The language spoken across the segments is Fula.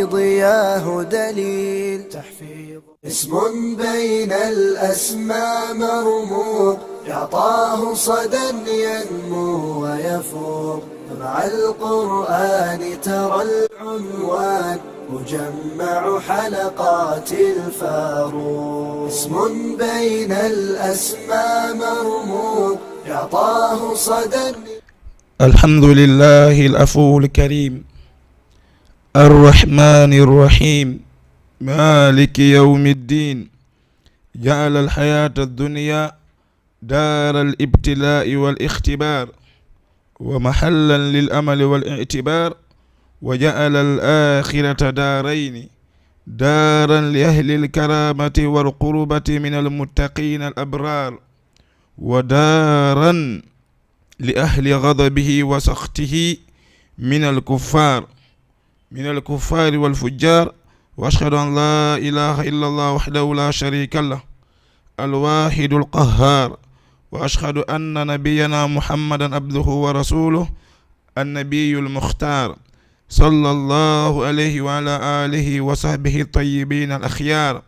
ضياه دليل تحفيظ اسم بين الأسماء مرموق يعطاه صدى ينمو ويفوق مع القرآن ترى العنوان مجمع حلقات الفاروق اسم بين الأسماء مرموق يعطاه صدى. الحمد لله العفو الكريم الرحمن الرحيم مالك يوم الدين جعل الحياة الدنيا دار الابتلاء والاختبار ومحلا للأمل والاعتبار وجعل الآخرة دارين دارا لأهل الكرامة والقربة من المتقين الأبرار ودارا لأهل غضبه وسخطه من الكفار والفجار. وأشهد أن لا إله إلا الله وحده لا شريك له الواحد القهار. وأشهد أن نبينا محمدا عبده ورسوله النبي المختار صلى الله عليه وعلى آله وصحبه الطيبين الأخيار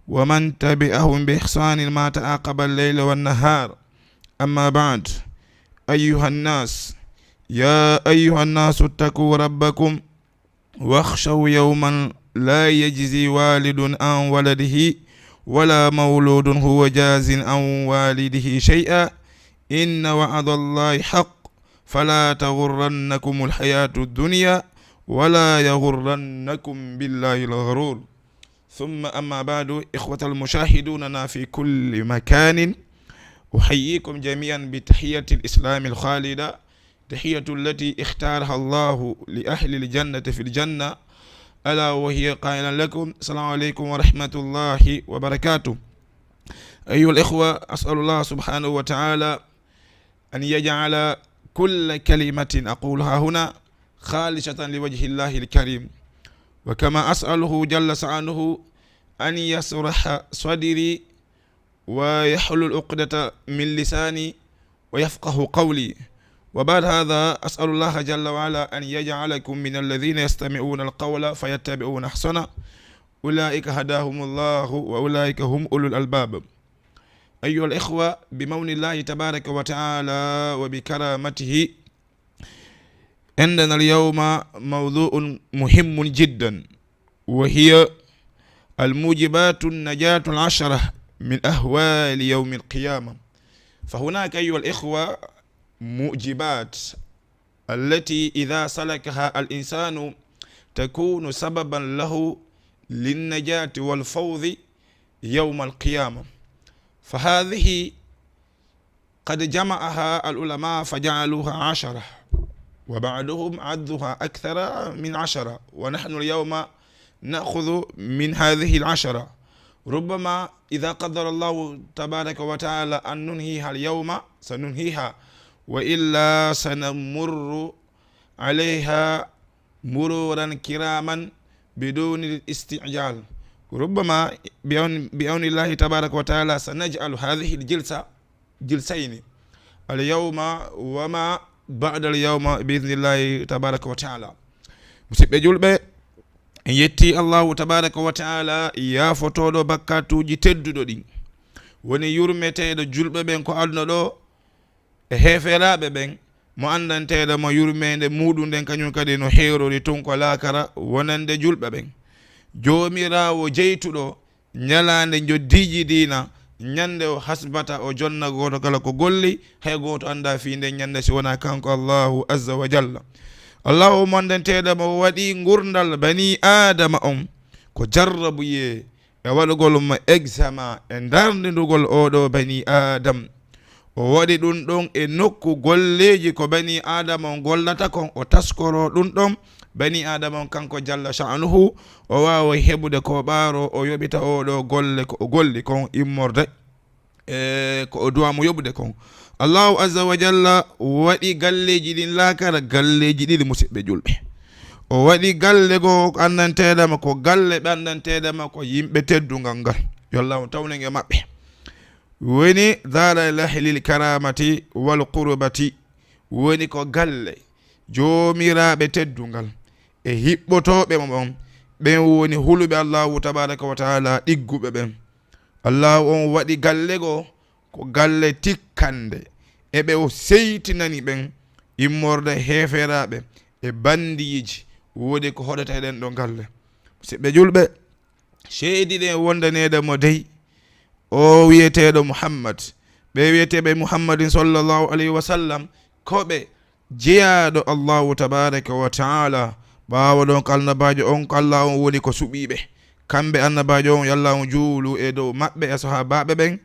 ومن تبعهم بإحسان ما تعاقب الليل والنهار. أما بعد، أيها الناس، يا أيها الناس اتقوا ربكم واخشوا يوما لا يجزي والد عن ولده ولا مولود هو جاز عن والده شيئا إن وعد الله حق فلا تغرنكم الحياة الدنيا ولا يغرنكم بالله الغرور. ثم أما بعد، إخوة المشاهدوننا في كل مكان، أحييكم جميعا بتحية الإسلام الخالدة، تحية التي اختارها الله لأهل الجنة في الجنة، ألا وهي قائلا لكم السلام عليكم ورحمة الله وبركاته. أيها الإخوة، أسأل الله سبحانه وتعالى أن يجعل كل كلمة أقولها هنا خالصة لوجه الله الكريم، وكما أسأله جل شأنه أن يشرح صدري ويحلل عقدة من لساني ويفقه قولي. وبعد هذا أسأل الله جل وعلا أن يجعلكم من الذين يستمعون القول فيتبعون أحسنه، أولئك هداهم الله وأولئك هم أولو الألباب. أيها الإخوة، بمون الله تبارك وتعالى وبكرامته عندنا اليوم موضوع مهم جدا، وهي الموجبات النجاة العشرة من أهوال يوم القيامة. فهناك أيها الإخوة موجبات التي إذا سلكها الإنسان تكون سببا له للنجاة والفوز يوم القيامة. فهذه قد جمعها العلماء فجعلوها 10، وبعضهم عدها أكثر من 10، ونحن اليوم نأخذ من هذه 10. ربما إذا قدر الله تبارك وتعالى أن ننهيها اليوم سننهيها، وإلا سنمر عليها مرورا كراما بدون الاستعجال. ربما بعون الله تبارك وتعالى سنجعل هذه الجلسة جلسين، اليوم وما بعد اليوم بإذن الله تبارك وتعالى. مسيب جلبة yetti Allahu tabaraka wa ta'ala ya fotoɗo bakkatuji tedduɗo ɗi woni yurmeteɗo julɓe ɓen ko aduna ɗo e heferaɓe ɓen mo andanteɗo mo yurmede muɗum nden kañum kadi no heerori tun ko laakara wonande julɓe ɓen. Jomirawo jeytuɗo ñalande joddiji dina ñande o hasbata o jonna goto kala ko golli, hay goto anda fi nde ñande si wona kanko Allahu azza wa jalla. Allahu mondanteɗo mo waɗi gurdal bani adama on ko jarrabuye e waɗugol mo examen e darnidugol oɗo bani adam. O waɗi ɗum ɗon e nokku golleji ko bani adama on gollata kon, o taskoro ɗum ɗon bani adama on kanko jalla sha'nuhu o wawa heɓude ko ɓaaro o yoɓita oɗo golle ko o golli kon immorde ko o duwamo yoɓude kon. Allahu azza wa jalla waɗi galleji ɗin laakara galleji ɗiɗi musidɓe julɓe. O waɗi galle go andanteɗama ko galle ɓe andanteɗama ko yimɓe teddugal ngal, yo Allah tawnen e maɓɓe. Woni dara ilahi lil karamati wal qurbati, woni ko galle jomiraɓe teddugal e hiɓɓotoɓe mo on ɓen woni huluɓe allahu tabaraka wa taala ɗigguɓe ɓen. allahu on waɗi galle go ko galle tikkande, eɓe o seytinani ɓen immorde heferaɓe e bandiji woodi ko hoɗata ɗen ɗo galle. siɓɓe julɓe, sheedi ɗen wondanede mo dey o wiyeteɗo muhammad, ɓe wiyeteɓe muhammadin sallllahu alayhi wa sallam, koɓe jeyaɗo allahu tabaraka wa taala. ɓawa ɗon ko annabajo on ko allah on woni ko suɓiɓe, kamɓe annabajo on yallah on juulu e dow maɓɓe e sahabaɓe ɓen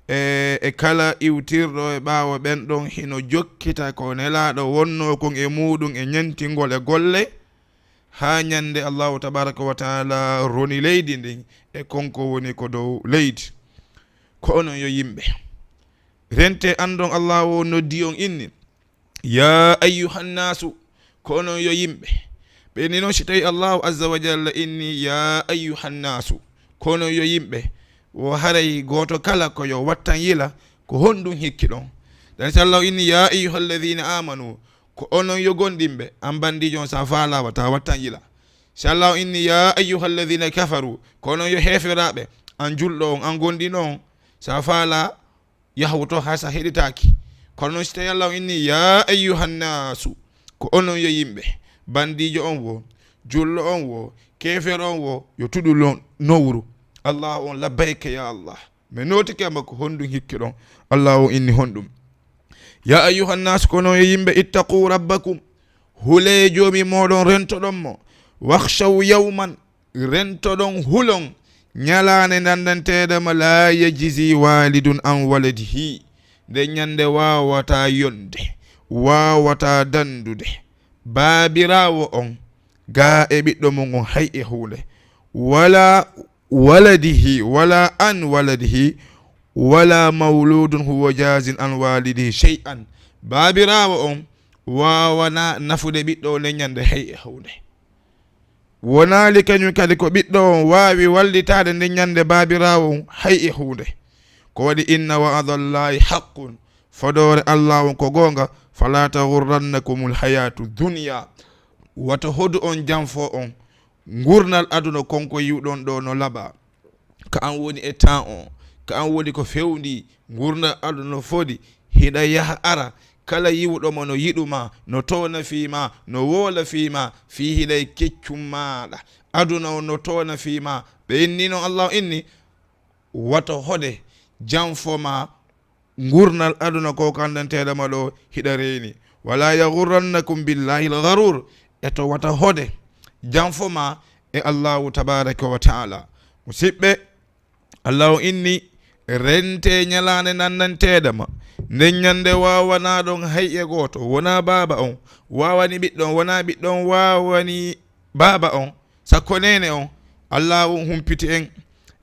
e kala iwtirɗo e ɓawo ɓen ɗon hino jokkita ko nelaɗo wonno kon e muɗum e ñentingol e golle ha ñande allahu tabaraka wa taala roni leydi ndin e konko woni ko dow leydi. ko onon yo yimɓe rente andon allahu noddi on inni ya ayyuhannasu, ko onon yo yimɓe ɓeni noon si tawi allahu azza wa jalla inni ya ayyuhannasu, ko onon yo yimɓe, o haray goto kala ko yo wattan yila ko honɗum hikki ɗon. dan so allahu inni ya ayyuhalladhina amanu, ko onon yo gonɗinɓe an bandijon sa faalawa ta wattan yila. so allahu inni ya ayyuhalladhina kafaru, ko onon yo heferaɓe an julɗo on an gonɗino on sa faala yahwuto ha sa heɗitaki. kono noon so tawi allahu inni ya ayyuhannasu, ko onon yo yimɓe, bandijo on wo, julɗo on wo, kefer on wo, yo tuɗu nowru allah on labbayka ya allah, mi notikema ko honɗum hikki ɗon. allah on inni honɗum ya ayyuhannasu, ko onon yo yimɓe, ittaqu rabbakum, hule jomi moɗon rentoɗon mo, wakhshaw yawman, rentoɗon hulon ñalane nandanteɗema la yajzi walidun an waladihi, nde ñande wawata yonde, wawata dandude baabirawo on ga e ɓiɗɗo mum on hay e hunde, wala waladihi, wala an waladihi, wala mawludun huwa jazin an walidihi shay'an. baabirawo on wawana nafude ɓiɗɗo nde ñande hay e hunde, wonali kañum kadi ko ɓiɗɗo on wawi wallitade nde ñande baabirawo on hay e hunde. ko waɗi inna wa'adallahi haqqun, fodore allah on ko gonga, fala taghurrannakumul hayatu dunya, wata hodu on janfo on gurnal aduna konko yiwɗon ɗo no laaɓa, ka an woni e temps on, ka an woni ko fewndi gurnal aduna fodi hiɗa yaha ara, kala yiwɗomo no yiɗuma, no towna fima, no wola fima, fi hiɗay keccum maɗa, aduna on no towna fima. ɓe inni noon allah inni wata hode janfoma gurnal aduna ko kandanteɗama ɗo hiɗa reeni. wala yaghurrannakum billahi lgarur, eto wata hode janfoma e allahu tabaraka wa taala. musidɓe, allahu inni rente ñalane nandanteɗama nden ñande wawana ɗon hay e goto, wona baba on wawani ɓiɗɗon, wona ɓiɗɗon wawani baba on, sakko nene on. allahu humpiti en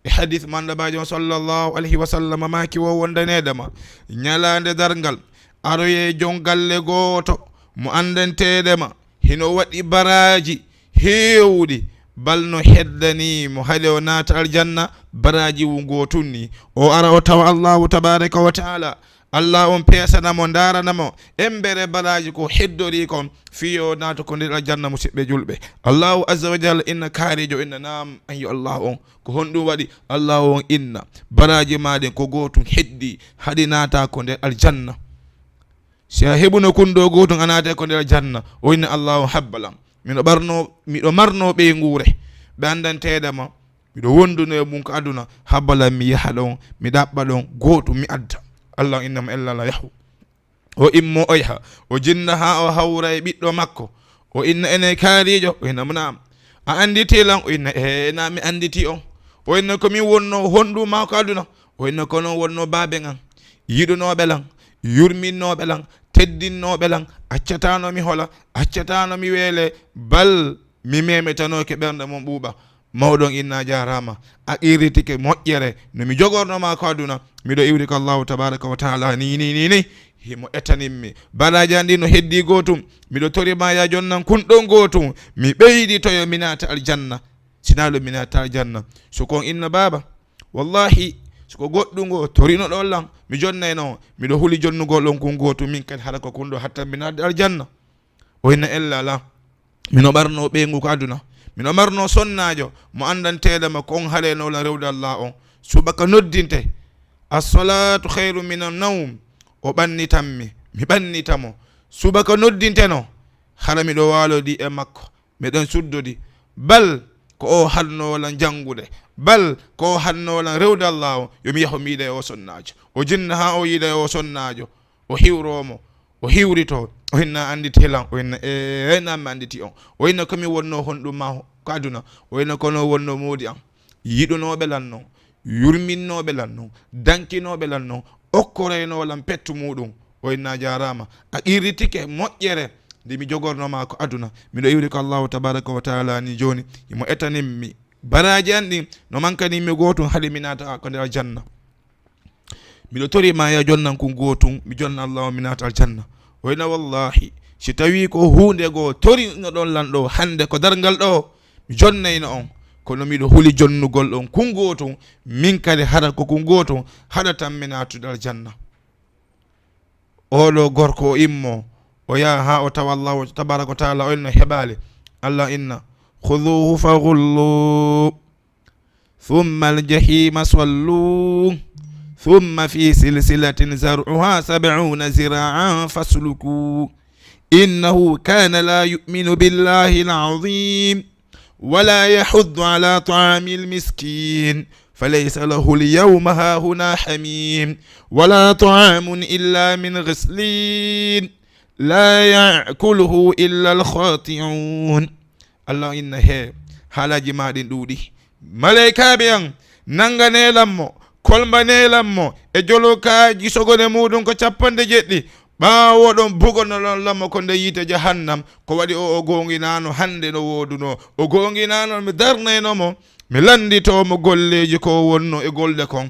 e hadith mandabajo sallllahu alayhi wa sallam maki wo wondaneɗama ñalande dargal aroye jon galle goto mo andanteɗema hino waɗi baraji hewɗi balno heddanimo haade o naata aljanna, baraji gotunni o ara o tawa allahu tabaraka wa taala, allah on peesanamo daranamo embere baraji ko heddori kon fiyo naata ko nder aljanna. musidɓe julɓe, allahu azza wa jalla inna kaarijo inna nam ayo allah on ko honɗum waɗi, allah on inna baraji maɗen ko gotum heddi haɗi naata ko nder aljanna. si a heɓuno kundo gotum a naata ko nder aljanna, o inna allah on habbalam, miɗo marno ɓe nguure ɓe andanteɗama, miɗo wonduno e mum ko aduna, habbalam mi yaha ɗon mi ɗaɓɓa ɗon gotum mi adda. allah innama ellala yahu o immo o yaha o jinna ha o hawra e ɓiɗɗo makko, o inna ene kaarijo, o inna nam a anditi lan, o inna na mi anditi on, o inna komin wonno honɗum ma ko aduna, o inna ko noon wonno baabe an, yiɗunoɓe lan, yurminnoɓe lan, teddinnoɓe lan, accatano mi hola, accatano mi weele, bal mi memetanoke ɓernde mon ɓuuɓa. mawɗon inna jarama, a irritike moƴƴere no mi jogornoma ko aduna, miɗo iwri ko allahu tabaraka wa taala ni himo etaninmi baraji an ɗi no heddi gotum, miɗo torima ya jonnan kunɗon gotum, mi ɓeydi toyo mi naata aljanna, sinalo mi naata aljanna. sokon inna baba wallahi soko goɗɗugo torino ɗon lan mi jonnayno, miɗo huuli jonnugol on kun gotum, min kadi haɗa ko kunɗo hatta mi naatde aljanna. o inna ella la mino ɓarno ɓeygu ko aduna, mino marno sonnajo mo andanteɗema ko on haalenolan rewde Allah on subaka noddinte as-salatu khairu min an-nawm o ɓannitanmi mi ɓannitamo subaka noddinteno hara miɗo walodi e makko miɗen suddodi bal ko o hannolan jangude bal ko o hannolan rewde Allah o yomi yaho mi yiɗa e o sonnajo o jinna ha o yiɗa e o sonnajo o hiwromo o hiwrito o hinna anditi helan o hinna nammi anditi on o hinna komi wonno honɗum ma ko aduna o hinna kono wonno moodi an yiɗunoɓe lan noon yurminnoɓe lan noon dankinoɓe lan noon okkoraynolan pettu muɗum o hinna jarama a qirritike moƴƴere nde mi jogornoma ko aduna miɗo iwri ko Allahu tabaraka wa taala ni joni imo etaninmi baraji an ɗin no mankanimi gotum haade mi nata ko nder aljanna miɗo torima ya jonnan ko gotum mi jonna Allahu mi nata aljanna o hina wallahi si tawi ko hunde goo torino ɗon lan ɗo hande ko dargal ɗo mi jonnayno on kono miɗo huli jonnugol ɗon kungotum min kadi haɗa ko kungotum haɗa tan mi natude aljanna oɗo gorko o immo o yaha ha o tawa Allahu tabaraka wa taala o inno heɓali Allah inna khuduhu faghullu thumma aljahima sallu thumma fi silsilatin zar'uha 70 zira'an fasluku innahu kana la yu'minu billahi al-'azim ولا يحض على طعام المسكين فليس له اليوم هاهنا حميم ولا طعام إلا من غسلين لا يأكله إلا الخاطئون الله إن هي حالاجي مادين دودي ملائكة بيان نانغاني لامو كولماني لامو اجولوكاجي سوغوني مودون كو چاپande jeɗɗi ɓaawo ɗon bugonolon lammo ko nde yiite jahannam ko waɗi o gonginano hande no woduno o gonginano mi darnaynomo mi landitomo golleji ko wonno e golde kon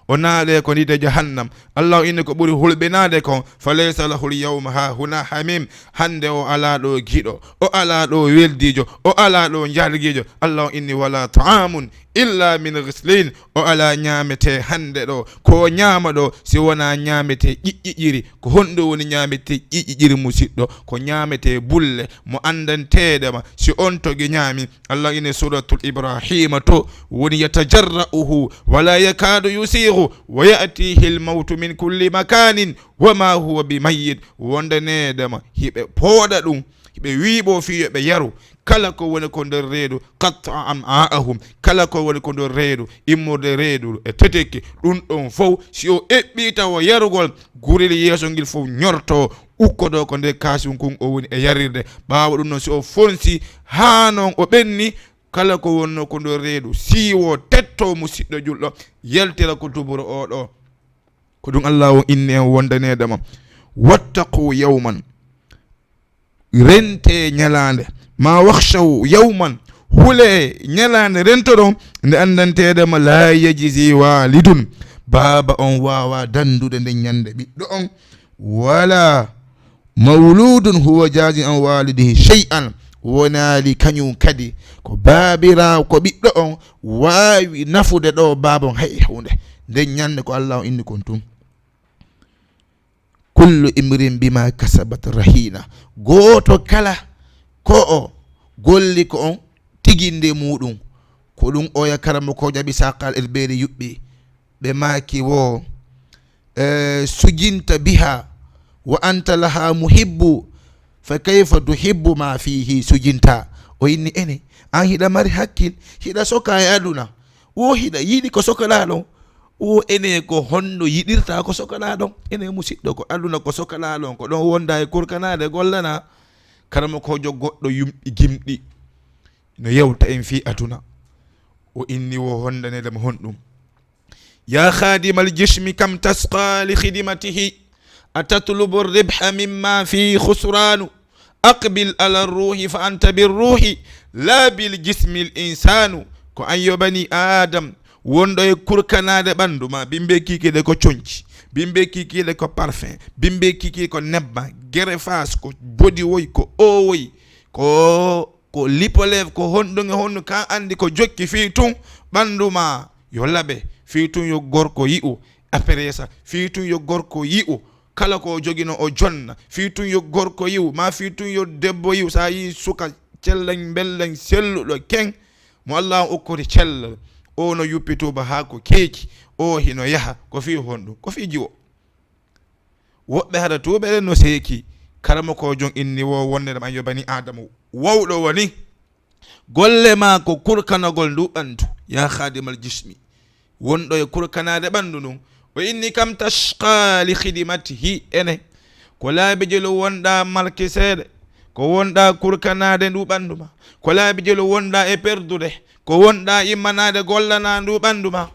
o naaɗe ko yiite jahannam Allah inni ko ɓuri hulɓinade kon fa laysa lahu lyawma ha huna hamim hande o ala ɗo giɗo o ala ɗo weldijo o ala ɗo jalguijo Allah inni wala ta'amun illa min ghislin o ala ñamete hande ɗo ko ñama ɗo si wona ñamete ƴiƴƴiƴiri ko honɗo woni ñamete ƴiƴƴiƴiri musidɗo ko ñamete bulle mo andanteɗema si on togi ñami Allah inni suratul ibrahima to woni yatajarra'uhu wala yakadu yusiru wa ya'tihi al-mautu min kulli makanin wama huwa bimayyit wondanedema hiɓe pooɗa ɗum hiɓe wiiɓo fiyo ɓe yaru kala ko woni ko nder reedu qatta am'a'ahum kala ko woni ko nder reedu immorde reedu e teteke ɗum ɗon fof si o eɓɓi tawa yarugol gurel yeeso ngil fof ñorto ukkodo ko nde kasum kun o woni e yarirde ɓaawa ɗum noon si o fonsi haa noon o ɓenni kala ko wonno ko nder reedu siiwo tetto musidɗo julɗo yaltira ko tuburo oɗo ko ɗum Allah o inni en wondanedema wattaqu yawman rente ñalande ma wakhshaw yawman hule ñalande rento ɗon nde andantedema la yajzi walidun baba on wawa dandude nde ñande ɓiɗɗo on wala mawludun huwa jazi an walidihi shay'an wonali kañum kadi ko babira ko ɓiɗɗo on wawi nafude ɗo babon hay hunde nde ñande ko Allah o inni kon tum kullu imrin bima kasabat rahina goto kala ko o golli ko on tiginde muɗum ko ɗum oya karamo ko jaɓi sakal el beeri yuɓɓi ɓe maki wo sujinta biha wa anta laha muhibbu fa kayfa tuhibbu ma fihi sujinta o inni ene an hiɗa mari hakkil hiɗa soka e aduna wo hiɗa yiɗi ko sokalaɗon o ene ko honno yiɗirta ko sokalaɗon ene musidɗo ko aduna ko sokalaɗon ko ɗon wonda e kurkanade gollana karama kojo goɗɗo yumɗi gimɗi no yewta en fi aduna o inni wo hondanedema honɗum ya khadima aljismi kam tasqa li khidmatihi atatlubu ribha mimma fi khusranu aqbil ala ruhi fa anta birruhi la bil jismi l insanu ko an yo bani adam wonɗo e kurkanade ɓandu ma bimbe kikiɗe ko coñci bimbe kikiɗe ko parfum bimbe kiki ko nebba gere fas ko bodi woy ko owoy ko lipolève ko honɗum e honɗum ka andi ko jokki fi tun ɓandu ma yo laaɓe fi tun yo gorko yi'u apresa fi tun yo gorko yi'u kala ko jogino o jonna fi tun yo gorko yi'u ma fi tun yo debbo yi'u sa yi suka cellen bellen selluɗo ken mo Allah okkori cellal o no yuppitoba ha ko keeki o hino yaha ko fi honɗum ko fi jiwo woɓɓe haɗa tuɓeɗen no seeki karama ko jon inni wo wonde ɗam ayo bani adama wawɗo woni golle ma ko kurkanagol ndu ɓandu ya khadimal jismi wonɗo e kurkanade ɓandu ɗum o inni kam tashqa li khidimatihi ene ko laabi jelo wonɗa malki seeɗe ko wonɗa kurkanade ndu ɓandu ma ko laabi jelo wonɗa e perdude ko wonɗa immanade gollana ndu ɓandu ma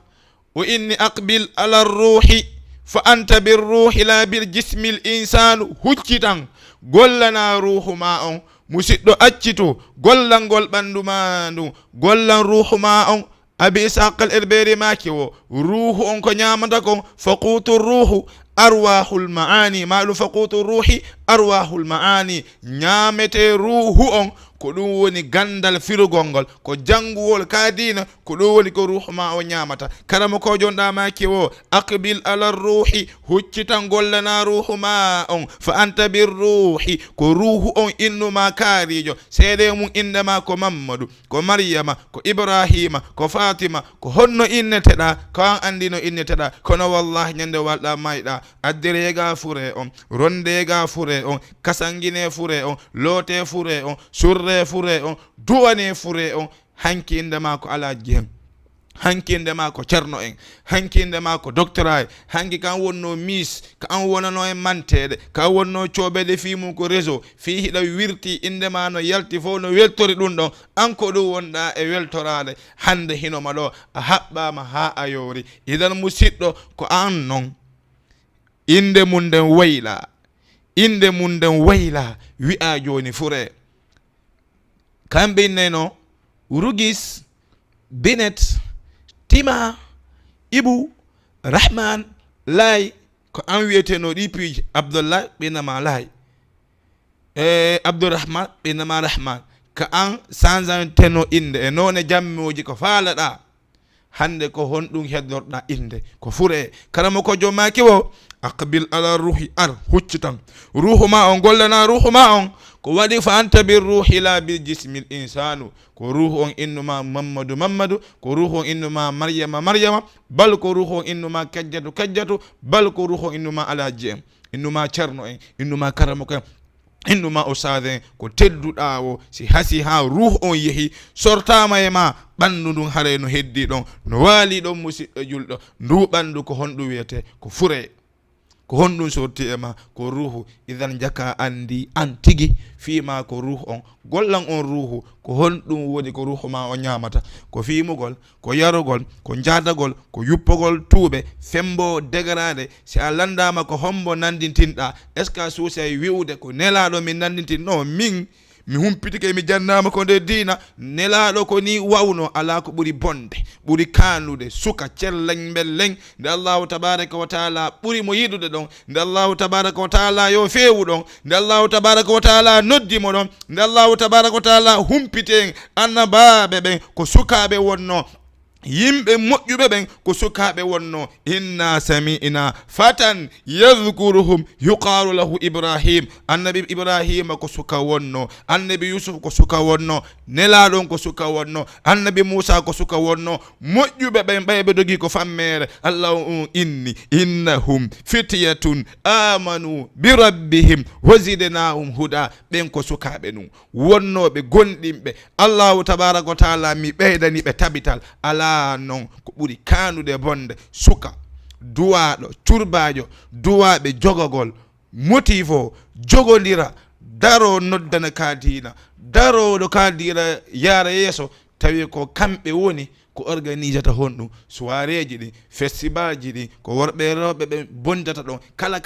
o inni aqbil ala ruhi fa anta birruhi la bil jismil insanu huccitan gollana ruhu ma on musidɗo accito gollal ngol ɓandu ma ndu gollan ruhu ma on abi isaqal erberi maki o ruhu on ko ñamata kon faqutu ruhu arwahul maani maɗum faqutu ruhi arwahul maani ñamete ruhu on ko ɗum woni gandal firugol ngol ko janguwol kadina ko ɗum woni ko ruhu ma o ñamata karama ko jonɗa maki o aqbil ala ruhi huccitan gollana ruhu ma on fa anta bir ruhi ko ruhu on innuma kaarijo seede mum indema ko Mamadou ko Maryama ko Ibrahima ko Fatima ko honno inneteɗa ko an andi no inneteɗa kono wallahi ñande walɗa mayɗa addirega fure on rondega fure on kasangine fure on loote fure on surre fure on duwane fure on hanki indema ko alaji hen hanki indema ko ceerno en hanki indema ko doctorat hanki kan wonno miss ka an wonano e mantede ka wonno coɓede fimum ko réseau fi hiɗa wirti indema no yalti fof no weltori ɗum ɗon an ko ɗum wonɗa e weltorade hande hinoma ɗo a haɓɓama ha a yori idan musidɗo ko an non inde mum nden wayla inde mum nden wayla wi'a joni fure kamɓe inneno Rugis Binet Tima Ibu Rahman Lay ko an wiyeteno ɗi piiji Abdoullah ɓinama Lay Abdourahman ɓinama Rahman ka an sansanteno inde e noone jammoji ko faalaɗa hande ko honɗum heddorɗa inde ko fure karama ko jommaki o aqbil ala ruhi ar huccitan ruhu ma on gollana ruhu ma on ko waɗi fa anta bir ruhi la bil jismil insanu ko ruhu on innuma Mamadou ko ruhu on innuma Maryama bal ko ruhu on innuma kajjatu bal ko ruhu on innuma alaji en innuma ceerno en innuma karama ko innuma o saden ko tedduɗa o si hasi ha ruhu on yeehi sortama e ma ɓandu ndun haare no heddi ɗon no waali ɗon musidɗo julɗo ndu ɓandu ko honɗum wiyete ko fure ko honɗum sorti e ma ko ruhu idan jaka andi an tigi fima ko ruhu on gollan on ruhu ko honɗum woni ko ruhu ma o ñamata ko fimugol ko yarugol ko jadagol ko yuppogol tuuɓe fembo degrade si a landama ko hombo nandintinɗa est ce que a suusay wiwde ko nelaɗo min nandintin no min mi humpitike mi jannama ko nde diina nelaɗo ko ni wawno ala ko ɓuri bonde ɓuri kanude suka celleng belleng nde Allahu tabaraka wa taala ɓuri mo yiɗude ɗon nde Allahu tabaraka wa taala yo feewu ɗon nde Allahu tabaraka wa taala noddimo ɗon nde Allahu tabaraka wa taala humpite annabaɓe ɓen ko sukaɓe wonno yimɓe moƴƴuɓe ɓen ko sukaɓe wonno inna sami'na fatan yadhkuruhum yuqalu lahu Ibrahim annabi Ibrahima ko suka wonno annabi Yusuf ko suka wonno nelaɗon ko suka wonno annabi Musa ko suka wonno moƴƴuɓe ɓen ɓayɓe dogi ko fammere Allah inni innahum fityatun amanu bi rabbihim wazidnahum huda ɓen ko sukaɓe ɗum wonnoɓe gonɗinɓe Allahu tabaraka wa taala mi ɓeydani ɓe tabital ala non ko ɓuri kanude bonde suka duwaɗo curbajo duwaɓe jogogol motif o jogodira daro noddana kadina daroɗo kadira yara yeeso tawi ko kamɓe woni ko organisata honɗum soireji ɗi festival ji ɗi ko worɓe rewɓe ɓe bondata ɗon kala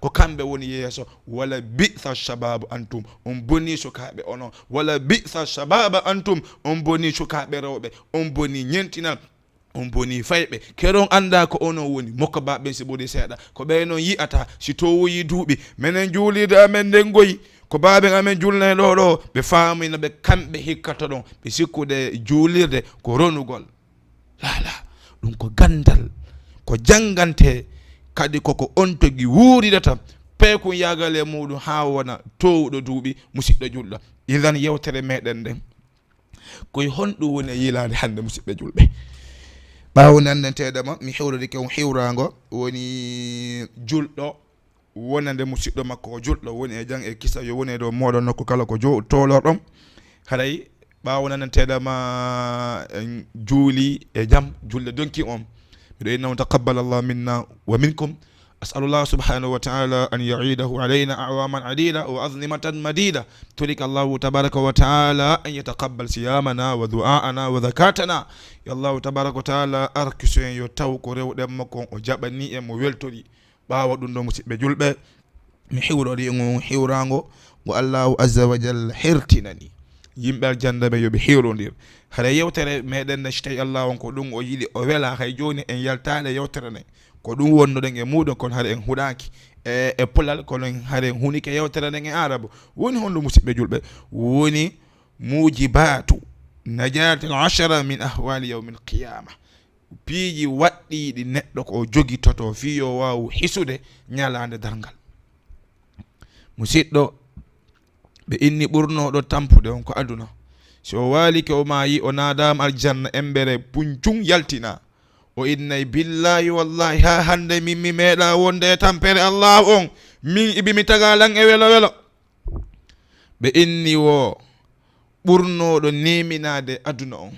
ko kamɓe woni yeeso wala bi'sa shababu antum on boni sukaɓe onon wala bi'sa shababa antum on boni sukaɓe rewɓe on boni ñentinal on boni fayɓe keron anda ko onon woni mokka baɓe si ɓuri seeɗa ko ɓe non yi'ata si to woyi duuɓi minen juulide amen nden goyi ko baaben amen julne ɗo ɓe faamina ɓe kamɓe hikkata ɗon ɓe sikkude juulirde ko ronugol lala ɗum ko gandal ko jangante kadi koko on togi wuuridata peeku yagale muɗum ha wona towɗo duuɓi musidɗo julɗo. Idan yewtere meɗen nden koye honɗum woni yilade hande musidɓe julɓe. ɓawo nandanteɗama mi hewrodike on hewrago woni julɗo wonande musidɗo makko o julɗo woni e jang e kisa yo woni e dow moɗon nokku kala ko tolorɗon. haɗay ɓawo nandanteɗama juuli e jaam julde donki on miɗo innamo taqabbal Allah minna wa minkum. أسأل الله سبحانه وتعالى أن يعيده علينا أعواما عديدة وأظلمة مديدة تلك الله تبارك وتعالى أن يتقبل صيامنا ودعاءنا وذكاتنا. يا الله تبارك وتعالى أركسين يتوكو ريو دمكم وجابني مويلتولي باو دون مسيب جلبة محيوري محيورانغو والله عز وجل حرتنني يمبال جندب يبحيرون دير هذا يوتر ميدن نشتي الله ونكو دون ويلي أولا خيجوني أن يلتال يوترني ko ɗum wonnoɗen e muɗum kono haɗa en huɗaki e polal kono haɗa en hunike yewtere nden e arabe woni honɗo musidɓe julɓe woni mujibatu najati al ashara min ahwali yawmi al qiyama. piiji waɗɗiɗi neɗɗo ko jogitoto fi yo wawu hisude ñalande dargal. musidɗo ɓe inni ɓurnoɗo tampude on ko aduna so walike o mayi o nadama aljanna embere puncum yaltina o innay billahi wallahi ha hande min mi meeɗa wonde e tampere Allah on min ibimi tagalan e welo welo. ɓe inni wo ɓurnoɗo neminade aduna on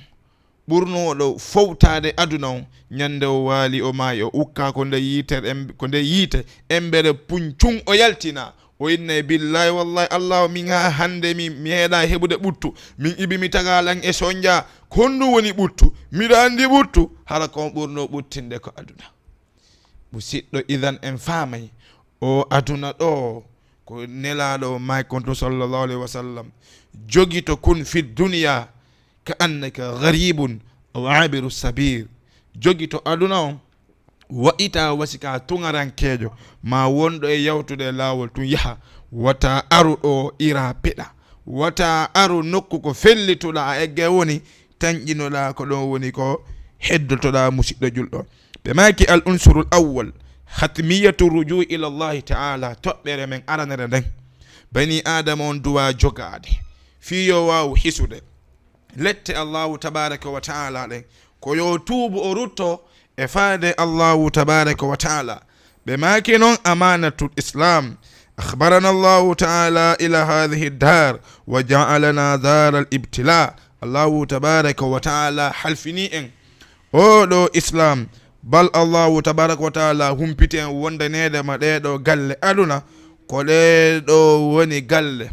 ɓurnoɗo fowtade aduna on ñande o waali o maayi o ukka ko nde yiite embere puncum o yaltina o innay billahi wallahi Allah min ha hande min mi heeɗa heɓude ɓuttu min ibimi tagalan e sonja honɗum woni ɓuttu miɗo andi ɓuttu hala kon ɓurno ɓuttinde ko aduna. musidɗo idan en faamay o aduna ɗo ko nelaɗo maykonto sallallahu alayhi wa sallam jogi to kun fi duniya ka annaka gharibun aw abiru sabir. jogi to aduna on wa'ita wasika tungarankejo ma wonɗo e yawtude lawol tun yaha wata aru ɗo ira peɗa wata aru nokku ko fellitoɗa a egge woni tanƴinoɗa ko ɗon woni ko heddotoɗa musidɗo julɗo. ɓe maki al unsurul awwal hatmiyatu rujuu ila llahi taala toɓɓere men aranere nden bani adama on duwa jogade fiyo wawu hisude lette allahu tabaraka wa taala ɗen ko yo tuubu o rutto e faade allahu tabaraka wa taala. ɓe maki noon amanatul islam akhbarana allahu taala ila hadhihi dar wa ja'alana dar al ibtila. allahu tabaraka wa taala halfini en oɗo islam bal allahu tabaraka wa taala humpiti en wondanedema ɗeɗo galle aduna ko ɗeɗo woni galle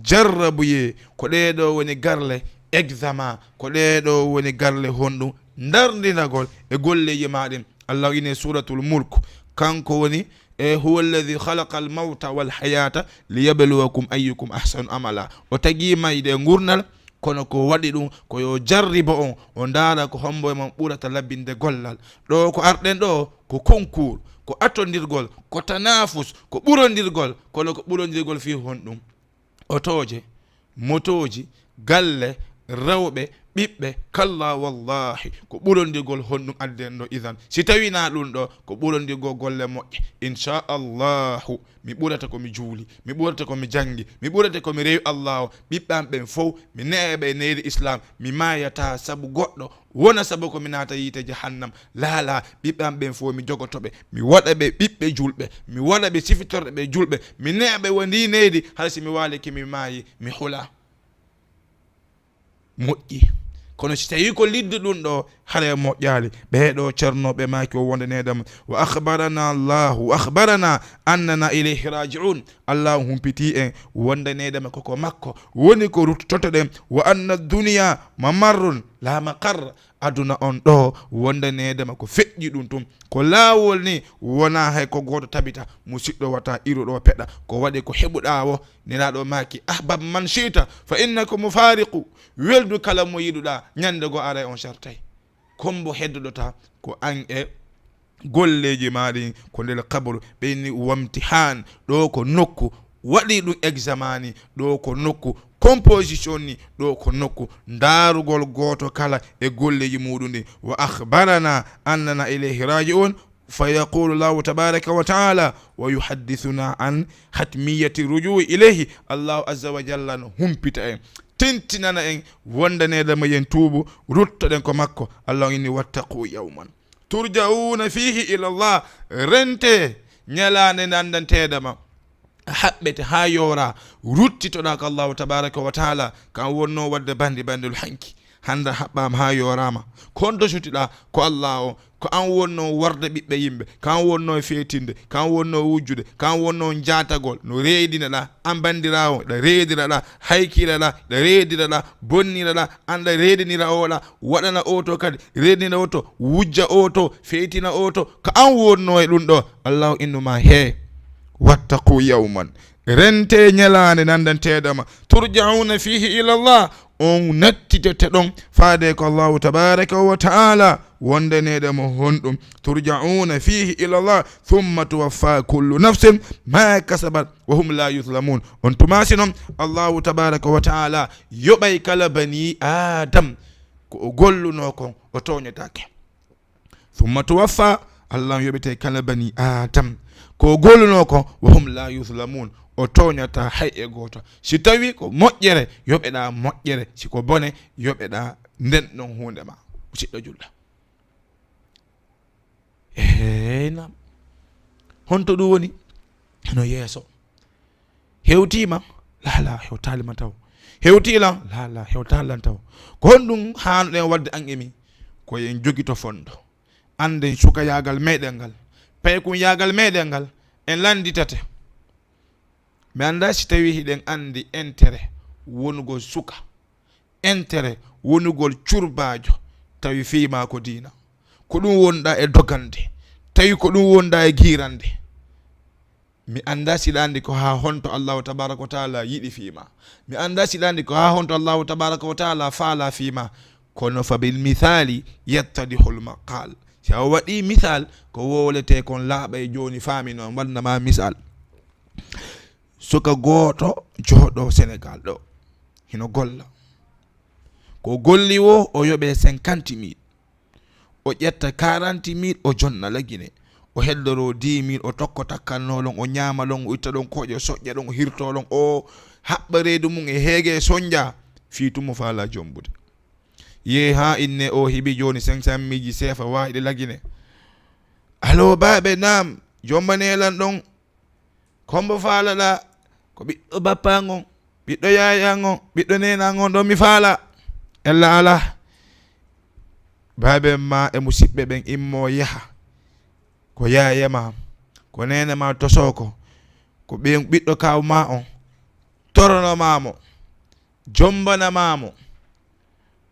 jarrabuye ko ɗeɗo woni garle examen ko ɗeɗo woni garle honɗum dardinagol e golleji maɗen. allah ine suratul mulk kanko woni e huwa alladhi khalaqa al mawta wal hayata liyabluwakum ayyukum ahsanu amala. o tagi mayde gurnal kono ko waɗi ɗum ko yo jarriba on o ndaara ko hombo e mon ɓurata labbinde gollal. ɗo ko arɗen ɗo ko concours ko attodirgol ko tanafus ko ɓurodirgol kono ko ɓurodirgol fi honɗum otoje motoji galle rewɓe ɓiɓɓe kalla wallahi ko ɓurondirgol honɗum adden ɗo. idan si tawina ɗum ɗo ko ɓurondirgol golle moƴƴe inchallahu mi ɓurata komi juuli mi ɓurata komi jangi mi ɓurata komi rewi Allah o ɓiɓɓam ɓen fof mi neeɓe neydi islam mi mayata sabu goɗɗo wona sabu komi naata yiite jahannam laala ɓiɓɓam ɓen fof mi jogotoɓe mi waɗa ɓe ɓiɓɓe julɓe mi waɗa ɓe sifitorɗe ɓe julɓe mi neeɓe wondi neydi haysi mi waliki mi maayi mi hula moƴƴi. kono si tawi ko lidde ɗum ɗo hara moƴƴali ɓeɗo ceernoɓe maki o wondanedema wa akhbarana allahu wa akhbarana annana ilayhi raji'un. allah humpiti en wondanedema koko makko woni ko ruttotoɗen wa anna duniya mamarrun la maqarra. aduna on ɗo wondanedema ko feƴƴi ɗum tum ko laawol ni wona hay ko goto tabita musidɗo wata iruɗo peɗa ko waɗi ko heɓuɗa o nelaɗo maki ahbab man shita fa innaka mufariqu. weldu kala mo yiɗuɗa ñande go ara on sartay kombo heddoɗota ko an e golleji maɗi ko ndel kabru ɓeyni wamtihan ɗo ko nokku waɗi ɗum examani ɗo ko nokku composition ni ɗo ko nokku darugol goto kala e golleji muɗum ɗi wa akhbarana annana ilayhi raji'un فيقول الله تبارك وتعالى ويحدثنا عن حتمية الرجوع إليه الله عز وجل هم بتاعين تنتنا إن وندنا لما ينتوبوا رتدن كمكو الله إني واتقوا يوما ترجعون فيه إلى الله رنته نيلان نندن تيدما haɓɓete ha yora ruttitoɗa ko allahu tabaraka wa taala kan wonno wadde bandul hanki handa haɓɓama ha yorama kon dosutiɗa ko allah o ko an wonno warde ɓiɓɓe yimɓe kan wonno fetinde kan wonno wujjude kan wonno jatagol no reedinaɗa an bandirawo ɗa reediraɗa haykiraɗa ɗa reediraɗa bonniraɗa anda reedinira oɗa waɗana oto kadi reedinira oto wujja oto fetina oto ko an wonno e ɗum ɗo allahu innuma he wattaqu yawman rente nyalande nandanteɗama turjauna fihi ila Allah on nattitete ɗon faade ko allahu tabaraka wa taala wondaneɗemo honɗum turjauna fihi ila Allah thumma tuwaffa kullu nafsin ma kasabat wa hum la yuzlamun on tumasi noon allahu tabaraka wa taala yoɓay kala bani adam ko o golluno kon o toñetake thumma tuwaffa allah yoɓete kala bani adam ko golluno ko wa hum la yuzlamun o toñata hay e goto si tawi ko moƴƴere yoɓeɗa moƴƴere siko bone yoɓeɗa nden ɗon hunde ma siɗɗo julɗa nam honto ɗum woni no yeeso hewtima lala hewtalima taw hewtilan lala hewtalan taw ko honɗum hanuɗen wadde an emi koyen jogui fondo anden suka yagal meɗen ngal paykum yagal meɗen ngal en landitate mi anda si tawi hiɗen andi intérêt wonugol suka intérêt wonugol curbajo tawi fiima ko diina ko ɗum wonɗa e dogande tawi ko ɗum wonɗa e girande mi anda siɗa andi ko ha honto allahu tabaraka wa taala yiɗi fiima mi anda siɗa andi ko ha honto allahu tabaraka wa taala faala fiima kono fa bil mithali yattadihul maqal si a waɗi misal ko wolete kon laaɓa e joni faami noon wannama misal suka gooto jooɗo Sénégal ɗo hino golla ko golli o yoɓe 50,000 o ƴetta 40,000 o jonna lagine o heddoro 10,000 o tokko takkannolon o ñaama ɗon o itta ɗon koƴe soƴƴa ɗon o hirtoɗon o haɓɓa reedu mum e heege sonja fiitumo faala jombude ye ha inne o hibi joni 500,000 sefa waɗi lagine allo baɓe nam jombanelan ɗon kombo faalaɗa ko ɓiɗɗo bappagon ɓiɗɗo yayagon ɓiɗɗo nenagon ɗon mi faala ella ala baɓe ma e musidɓe ɓen immo yaha ko yayama ko nenema tosoko ko ɓiɗɗo kawma on toronomamo jombanamamo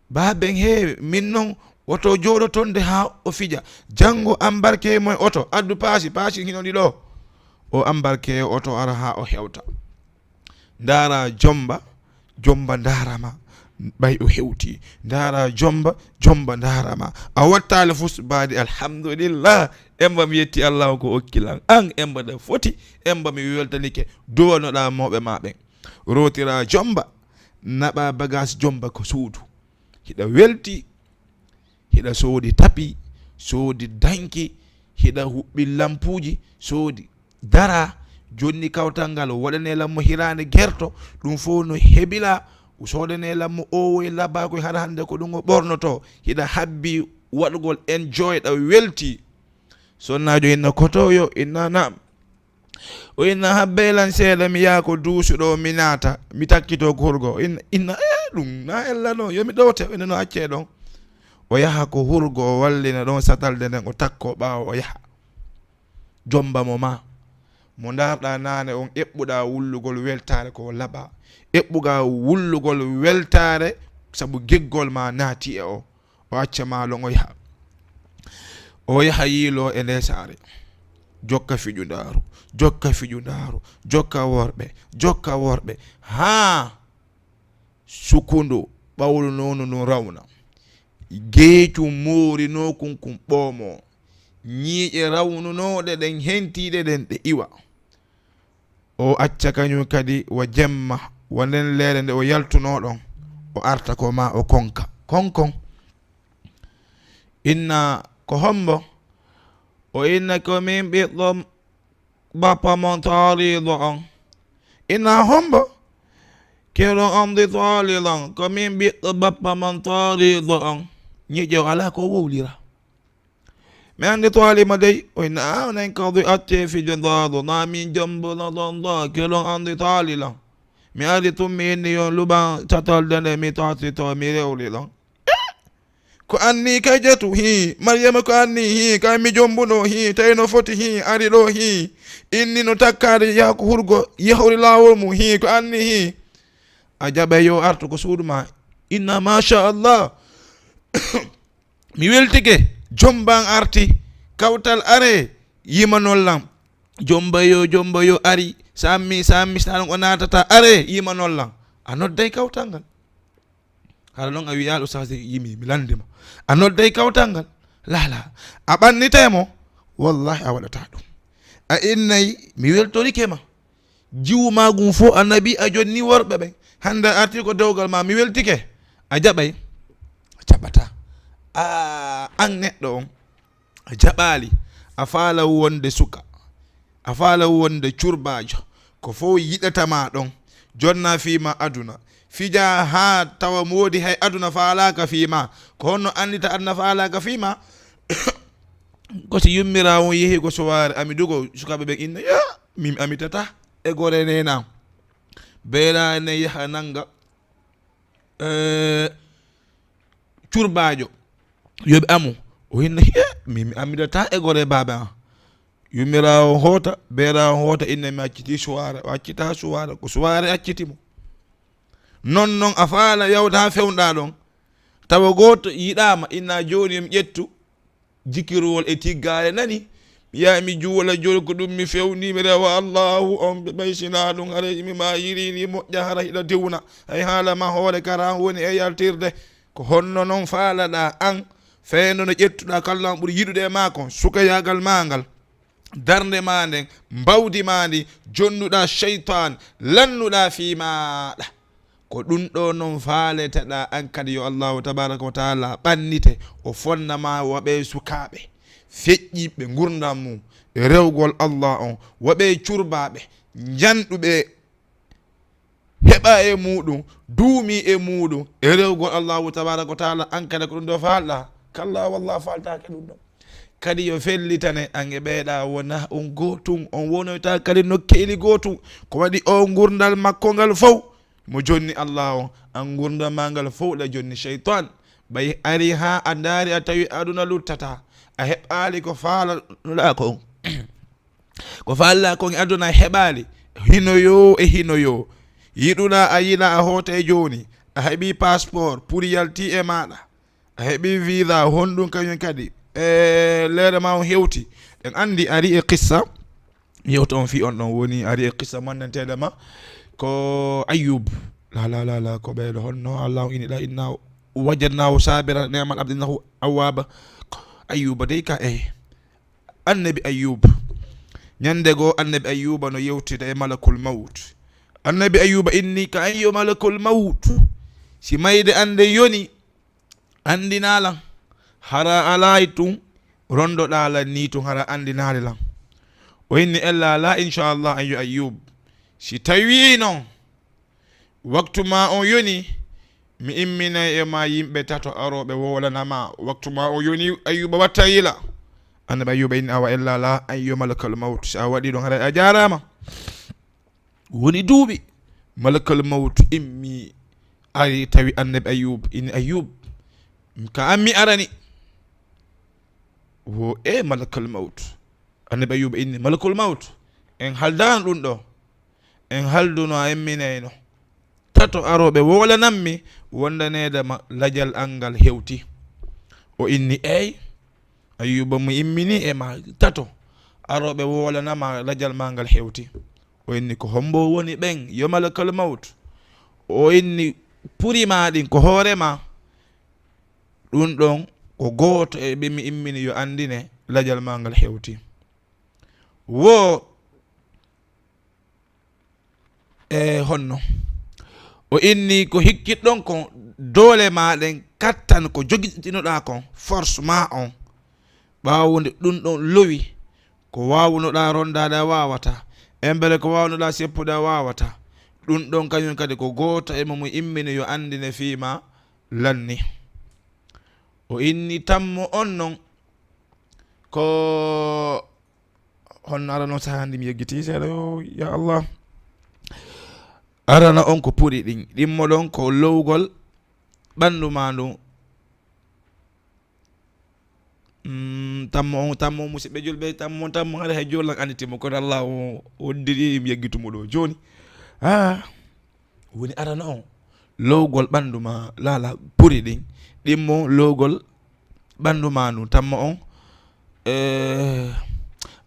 baben heewi min noon oto jooɗotonde ha o fija janngo embarqué moye oto addu paasi hinodi ɗo o embarqué oto ara ha o hewta ndara jomba ndarama ɓay o hewti ndara jomba ndarama a wattale fus baadi alhamdulillah emba mi yetti allah ko okkilan an emba da foti emba mi weltanike duwanoɗa mawɓe ma ɓen rotira jomba naɓa bagage jomba ko suudu hiɗa welti hiɗa soodi tapi soodi danki hiɗa huɓɓi lampuji soodi dara jonni kawtal ngal waɗane lammo hirande gerto ɗum fof no heɓila sodane lammo owoye labbakoye hara hande ko ɗum o ɓornoto hiɗa habbi waɗugol enjoy ɗa welti sonnajo inna kotoyo inna nam o inna habbelan seeɗa mi yaa ko duusuɗo mi naata mi takkito hurgo inna ɗum na ellano yomi ɗowte ene no acce ɗon o yaha ko hurgo o wallina ɗon satalde nden o takko ɓaawo o yaha jomba mo ma mo darɗa nane on eɓɓuɗa wullugol weltare ko laɓa eɓɓuga wullugol weltare sabu geggol ma naati e o acca malon o yaha yiilo e nde saare jokka fiƴudaru jokka worɓe ha sukundu ɓawlu nonu no rawna geecu moorino kunkum ɓoomo ñiiƴe rawnunoɗe ɗen hentiɗe ɗen ɗe iwa o acca kañum kadi wo jemma wonden leere nde o yaltunoɗon o arta ko ma o konkon inna ko hombo o inna ko min ɓiɗɗo bappa mon taariɗo on ina hombo kero omde toolilon ko min ɓiɗɗo bappa mon taariɗo on ñiƴew ala ko wowlira mi andi toolima dey o inna onen kadi acce fijodaɗo na min jombono ɗon ɗo kelon andi toolilon mi ari tummi inni yon luɓan tatolde nde mi totito mi rewli ɗon ko anni kay jetu hi mariama ko anni hi kay mi jombuno hi tawi no foti hi ari ɗo hi inni no takkade yaha ko hurgo yahori lawol mum hi ko anni hi a jaɓe yo artu ko suudu ma inna machallah mi weltike jomban arti kawtal are yimanollam jomba yo ari sammi sanon o natata are yimanollam a nodday kawtal ngal haala noon a wiyaɗo sase yimi mi landima a nodday kawtal ngal lala a ɓannitemo wallahi a waɗata ɗum a innayi mi weltorike ma jiwumagum fo annabi a jonni worɓe ɓen hande arti ko dewgal ma mi weltike a jaɓay a jaɓata an neɗɗo on a jaɓali a faala wonde suka a faala wonde curbajo ko fo yiɗatama ɗon jonna fima aduna fija ha tawa moodi hay aduna faalaka fima ko honno andita aduna faalaka fima kosi yummirawo yehi ko soware ami dugo sukaɓe ɓen inna ya min amitata e gore nenam beelane yaha nanga curbajo yoɓe amu o hinna hiya min amitata e gore baba an yummirawo hoota beerawo hoota inna mi acciti suware o accita suware ko suware accitimo non a faala yawta ha fewnɗa ɗon tawa goto yiɗama inna joni mi ƴettu jikirwol e tiggare nani mi yaha mi juwola joni ko ɗum mi fewni mi rewa allahu on ɓe ɓaysina ɗum hara mi ma yirini moƴƴa hara hiɗa diwna hay haala ma hoore kara woni e yaltirde ko honno noon faalaɗa an feyno no ƴettuɗa kallan ɓuuri yiɗude e ma kon sukayagal ma ngal darde ma nden mbawdi ma ndi jonnuɗa cheytan lannuɗa fi maɗa ko ɗum ɗo noon faaleteɗa an kadi yo allahu tabaraka wa taala ɓannite o fonnama waɓe sukaɓe feƴƴiɓe gurdam mum e rewgol allah on waɓe curbaɓe janɗuɓe heɓa e muɗum duumi e muɗum e rewgol allahu tabaraka wa taala an kadi ko ɗum ɗo falɗa kalla wallah faltake ɗum ɗo kadi yo fellitane an e ɓeeɗa wona on gotum on wonoyta kadi nokkeli gotum ko waɗi o gurdal makko ngal fof mo jonni allah on an gurdam ma ngal fof ɗa jonni cheytan ɓay ari ha a daari a tawi aduna luttata a heɓali ko faalaɗa kon ko faalaɗa kon e aduna heɓali hinoyo e hinoyo yiɗuɗa a yiɗa a hoota e joni a heeɓi passeport pour yalti e maɗa a heeɓi visa honɗum kañum kadi leere ma on hewti en andi ari e qissa yewta on fi on ɗon woni ari e qissa monnanteɗe ma ko ayyub la ko ɓeyɗo honno allahu iniɗa inna wajadnahu sabira neman abdinahu awaba ayyuba dey ka annabi ayyub ñande goo annabi ayyuba no yewtida e malakul maut annabi ayyuba inni ka ayyo malakul maut si mayde ande yoni andinalan hara alay tun rondoɗalan ni tun hara andinale lan o inni ella la inchallah ayyo ayyub si tawi noon waktu ma on yoni mi imminay e ma yimɓe tato aroɓe wolanama waktu ma o yoni ayyuba watta yila annabi ayyuba inni awa ella la ayyo malakal maut sa waɗi ɗon hara a jarama woni duuɓi malakal maut immi ari tawi annabi ayyub inni ayyub ka ammi arani wo e malakal maut annabi ayyuba inni malakul maut en haldano ɗum ɗo en halduno a emmineyno tato aroɓe wolanammi wondanedema lajal angal hewti o inni ey ayyuba mo immini e ma tato aroɓe wolanama lajal ma ngal hewti o inni ko hombo woni ɓen yo malakal maut o inni purima ɗin ko hoorema ɗum ɗon ko gooto e ɓe mi immini yo andine lajal ma ngal hewti wo e honno o inni ko hikkitɗon kon doole maɗen kattan ko joguitinoɗa kon force ma on ɓawde ɗum ɗon lowi ko wawnoɗa rondaɗa wawata embere ko wawnoɗa seppuɗa wawata ɗum ɗon kañum kadi ko goto e mo immini yo andine fiima lanni o inni tammo on non ko honno arano sahandi mi yeggiti seeɗa yo ya Allah arana on ko puɗi ɗin ɗimmo ɗon ko lowgol ɓandu ma ndu tammo musidɓe julɓe tammo haɗa hay jollan anditimo kono Allah o woddiri mi yeggitumo ɗo joni woni arana on lowgol ɓandu ma laala puɗi ɗin ɗimmo lowgol ɓandu ma ndu tammo on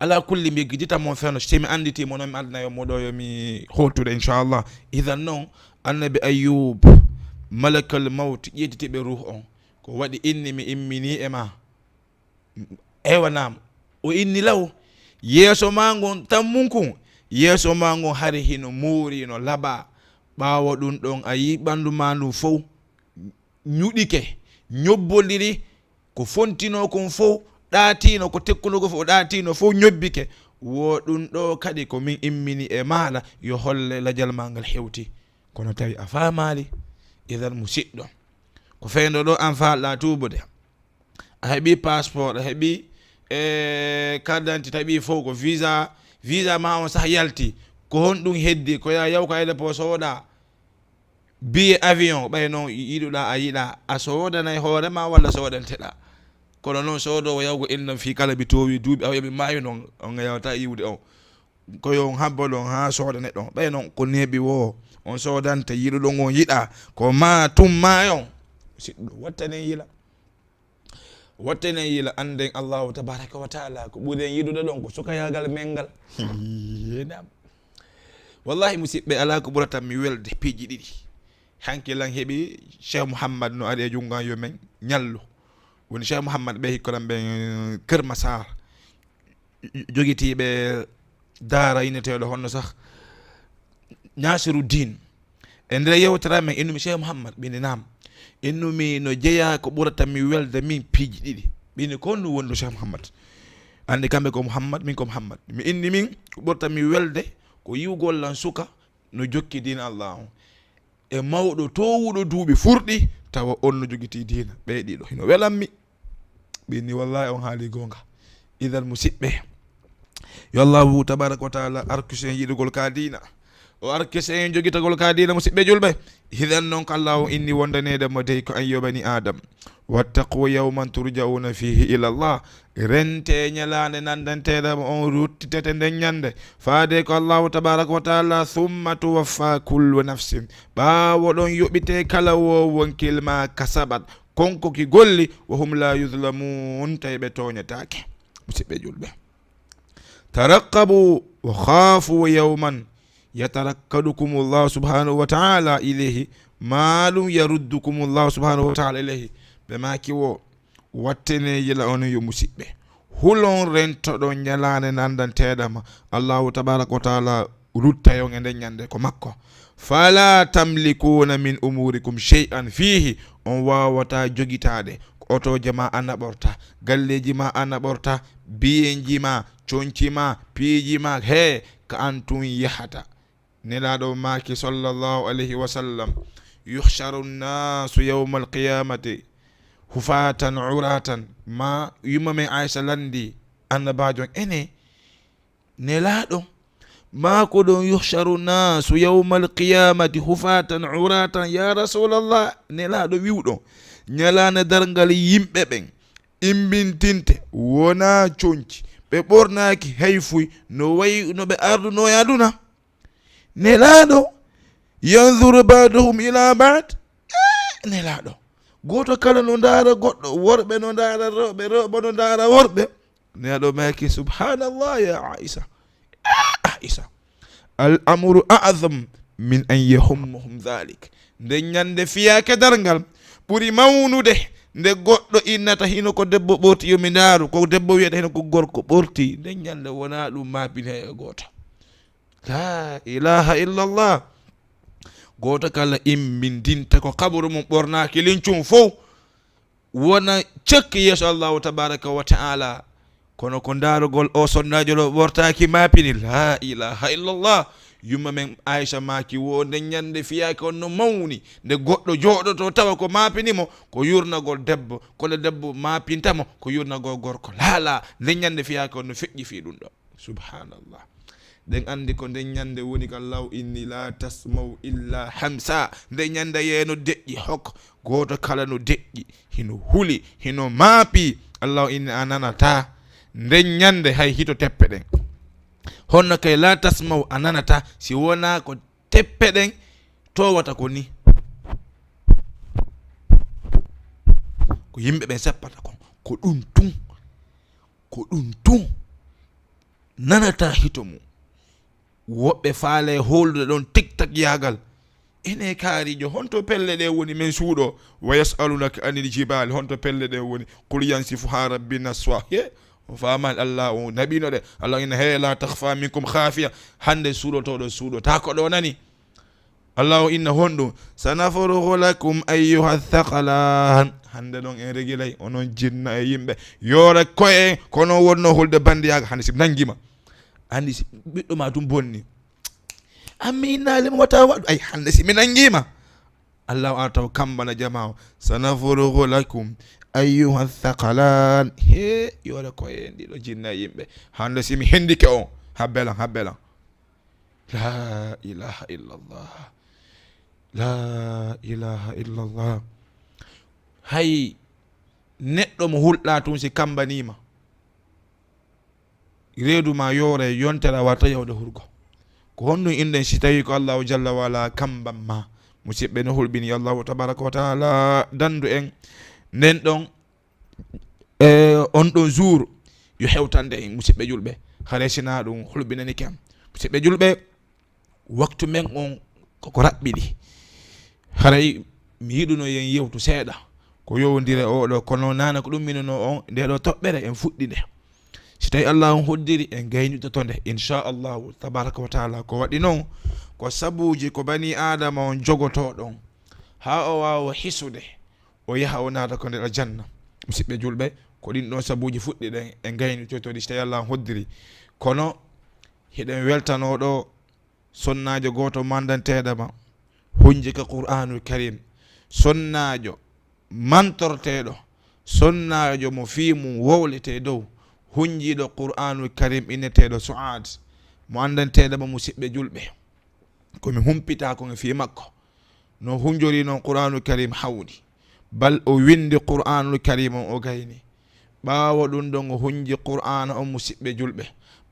ala kulli mi yeggiti tammo feno simi anditimo noon mi aldanayo moɗo yomi holtude inchallah idan noon annabi Ayyub malakal mawt ƴettitiɓe ruh on ko waɗi inni mi immini e ma ewanam o inni law yeeso ma ngon tammunku yeeso ma ngon hari hino muuri no laaɓa ɓawo ɗum ɗon a yi ɓandu ma ndu fof ñuɗike ñobbodiri ko fontino kon fof ɗaatino ko tekkunogo fof ɗaatino fof ñobbike wo ɗum ɗo kadi ko min immini e maɗa yo holle ladial ma ngal hewti kono tawi a famali idan musidɗo ko feyndo ɗo an falɗa tubude a heeɓi passeport a heeɓi carte d'identité heeɓi fof ko visa ma on sah yalti ko honɗum heddi ko yaw ko aéroport sowoɗa billet avion ɓay noon yiɗuɗa a yiɗa a sowodanay hoorema walla sowodanteɗa kono noon soodowo yawgo innan fi kala mi towi duuɓi aw yomi maayi noon on yawata yiwde on koyo on habbo ɗon ha sooda neɗɗon ɓay noon ko neeɓi wo on soodante yiɗuɗon on yiɗa ko ma tummayon siɗɗo wattanen yila anden Allahu tabaraka wa taala ko ɓuuren yiɗude ɗon ko sukayagal mengal wallahi musidɓe ala ko ɓurata mi welde piiji ɗiɗi hankilan heeɓi Cheikh Mouhammad no ari e jungan yo men ñallu woni Cheikh Mouhammad ɓe hikkoran ɓe Kër Massar jogitiɓe daara yineteɗo honno sah Nasiruddin e nder yewtara men innumi Cheikh Mouhammad ɓini nam innumi no jeeya ko ɓurata mi welde min piiji ɗiɗi ɓini ko honno wonno Cheikh Mouhammad andi kamɓe ko Mouhammad min ko Mouhammad mi inni min ko ɓurata mi welde ko yiwgollan suka no jokki diina Allah on e mawɗo towuɗo duuɓi furɗi tawa on no jogiti diina ɓeyɗiɗo hino welanmi ɓinni wallahi on haali gonga idan musidɓe yo Allahu tabaraka wa taala arkuse en yiɗugol ka diina o arkuse en jogitagol ka diina musidɓe julɓe idan noon ko Allahu inni wondanede mo dey ko an yo bani adam wattaqu yawman turja'una fihi ila Allah rente ñalande nandanteɗama on ruttitete nden ñande faade ko Allahu tabaraka wa taala thumma tuwaffa kullu nafsin ɓawo ɗon yoɓite kala wo wonkilma kasabat konko ki golli wa hum la yuzlamun tawi ɓe toñatake musidɓe julɓe taraqqabu wa khafu yawman yatarakkadukum Allah subhanahu wa ta'ala ilayhi malum yaruddukum Allah subhanahu wa ta'ala ilayhi ɓe maki wo wattene yila on yo musidɓe hulon rentoɗo ñalane nandanteɗama Allahu tabaraka wa ta'ala ruttayon e nden ñande ko makko fala tamlikuna min umurikum shay'an fihi on wawata jogitade otoje ma anaɓorta galleji ma anaɓorta biyenji ma conci ma piiji ma he ka antum yahata nelaɗo maki sallallahu alayhi wa sallam yuhsharu nnasu yawma alqiyamati hufatan uratan ma yumma men Aisha landi annabajon ene nelaɗo ma ko ɗon yuhsharu nasu yawma alqiyamati hufatan uratan ya rasulallah nelaɗo wiwɗo ñalane dargal yimɓe ɓen imbintinte wona conci ɓe ɓornaki hayfuy no wayi no ɓe arduno yaduna nelaɗo yanzuru baduhum ila bad nelaɗo goto kala no dara goɗɗo worɓe no dara rewɓe rewɓe no dara worɓe nelaɗo maki subhanallah ya Aisha Aisha al amru a'zam min an yahummahum dhalik nde ñande fiyake dargal ɓuri mawnude nde goɗɗo innata hino ko debbo ɓorti yomi ndaaru ko debbo wiyata hino ko gorko ɓorti nde ñande wona ɗum mapine e goto la ilaha illallah goto kala imbindinta ko kabaru mum ɓornaki lincum fof wona cekki yeeso allahu tabaraka wa taala kono ko darugol o sonnajo ɗo ɓortaki mapini la ilaha illallah yumma men Aisha maki wonde ñande fiyaki on no mawni nde goɗɗo jooɗoto tawa ko mapinimo ko yurnagol debbo kono debbo mapintamo ko yurnagol gorko laala nde ñande fiyaki on no feƴƴi fi ɗum ɗo subhanallah ɗen andi ko nden ñande woni ka law inni la tasmaw illa hamsa nde ñande yeeno deƴƴi hok goto kala no deƴƴi hino huli hino maapi allah inni a nanata nden ñande hay hito teppe ɗen honno kay la tasmaw a nanata si wona ko teppe ɗen towata ko ni ko yimɓe ɓen seppata kon ko ɗum tun nanata hito mum woɓɓe faale holdude ɗon tiktak yagal ene kaarijo honto pelle ɗe woni men suuɗo wa yasalunaka anil jibali honto pelle ɗe woni qul yansifuha rabbi naswa he o faman allah o nabino ɗe allah ina he la takhfa minkum khafiya hande suuɗotoɗo suuɗota ko ɗo nani allah o inna honɗum sanafruhu lakum ayyuha thaqalan hande ɗon en regilay onon jinna e yimɓe yoore koye kono wonno hulde bandiyaga hande si nangima andi si ɓiɗɗo ma tum bonni ammi innalima wata waɗu ay hande si mi nangima allah o taw kambana jama o sanafruhu lakum ayyuha thaqalan he yoore koye en ɗiɗo jinna e yimɓe hande si mi hendike on habbelan la ilaha illallah hay neɗɗo mo hulɗa tun si kambanima reedu ma yoore yontera warta yawde hurgo ko honɗum inden si tawi ko allahu jalla wala kamban ma musidɓe no hulɓini allahu tabaraka wa taala dandu en nden ɗon on ɗon jour yo hewtande en musidɓe julɓe hare sina ɗum hulɓinani ken musidɓe julɓe waktu men on koko raɓɓiɗi haray mi yiɗuno yen yewtu seeɗa ko yowodire oɗo kono nana ko ɗum minino on nde ɗo toɓɓere en fuɗɗi nde si tawi allah on hoddiri en gayniɗoto nde inchallahu tabaraka wa taala ko waɗi noon ko sabuji ko bani adama on jogoto ɗon ha o wawa hisude o yaha o naata ko nder janna musidɓe julɓe ko ɗin ɗon sabuji fuɗɗi ɗen en gaynitotoɗi si tawi allah on hoddiri kono hiɗen weltanoɗo sonnajo goto mandanteɗama hunji ka qur'anul karim sonnajo mantorteɗo sonnajo mo fimum wowlete dow hunjiɗo qur'anul karim inneteɗo suad mo andanteɗama musidɓe julɓe komi humpita ko e fi makko no hunjori noon qur'anul karim hawni bal o windi qur'anul karim on o gayni ɓawo ɗum ɗon o hunji qur'ana on musidɓe julɓe